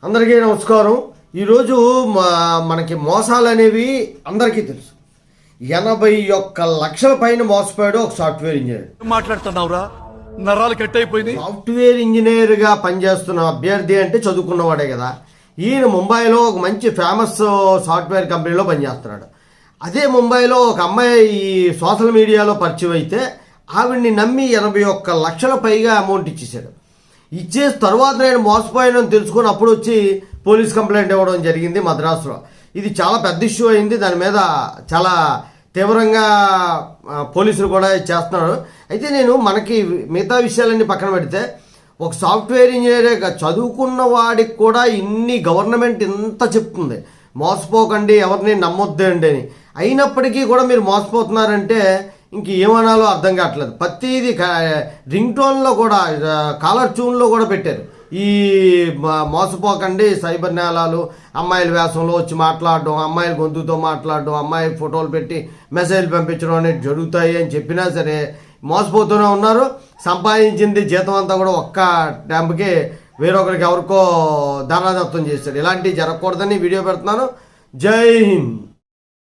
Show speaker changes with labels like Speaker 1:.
Speaker 1: అందరికీ నమస్కారం. ఈరోజు మనకి మోసాలు అనేవి అందరికీ తెలుసు. 81 లక్షల పైన మోసపోయాడు ఒక సాఫ్ట్వేర్ ఇంజనీర్.
Speaker 2: మాట్లాడుతున్నావురా, నరాలు కట్ అయిపోయింది.
Speaker 1: సాఫ్ట్వేర్ ఇంజనీర్గా పనిచేస్తున్న అభ్యర్థి అంటే చదువుకున్నవాడే కదా. ఈయన ముంబైలో ఒక మంచి ఫేమస్ సాఫ్ట్వేర్ కంపెనీలో పనిచేస్తున్నాడు. అదే ముంబైలో ఒక అమ్మాయి ఈ సోషల్ మీడియాలో పరిచయం అయితే ఆవిడ్ని నమ్మి 81 లక్షల పైగా అమౌంట్ ఇచ్చేసాడు. ఇచ్చేసి తర్వాత నేను మోసపోయానని తెలుసుకొని అప్పుడు వచ్చి పోలీస్ కంప్లైంట్ ఇవ్వడం జరిగింది మద్రాసులో. ఇది చాలా పెద్ద ఇష్యూ అయింది. దాని మీద చాలా తీవ్రంగా పోలీసులు కూడా చేస్తున్నారు. అయితే నేను మనకి మిగతా విషయాలన్నీ పక్కన పెడితే ఒక సాఫ్ట్వేర్ ఇంజనీరే చదువుకున్న వాడికి కూడా ఇన్ని గవర్నమెంట్ ఇంత చెప్తుంది మోసపోకండి, ఎవరిని నమ్మొద్దండి అని. అయినప్పటికీ కూడా మీరు మోసపోతున్నారంటే ఇంక ఏమనాలో అర్థం కావట్లేదు. ప్రతిదీ రింగ్ టోన్లో కూడా కాలర్ ట్యూన్లో కూడా పెట్టారు. ఈ మోసపోకండి, సైబర్ నేరాలు, అమ్మాయిల వేషంలో వచ్చి మాట్లాడడం, అమ్మాయిల గొంతుతో మాట్లాడడం, అమ్మాయి ఫోటోలు పెట్టి మెసేజ్లు పంపించడం అనేది జరుగుతాయి అని చెప్పినా సరే మోసపోతూనే ఉన్నారు. సంపాదించింది జీతం అంతా కూడా ఒక్క టైంకి వేరొకరికి ఎవరికో దానాదత్తం చేశాడు. ఇలాంటివి జరగకూడదని వీడియో పెడుతున్నాను. జై హింద్.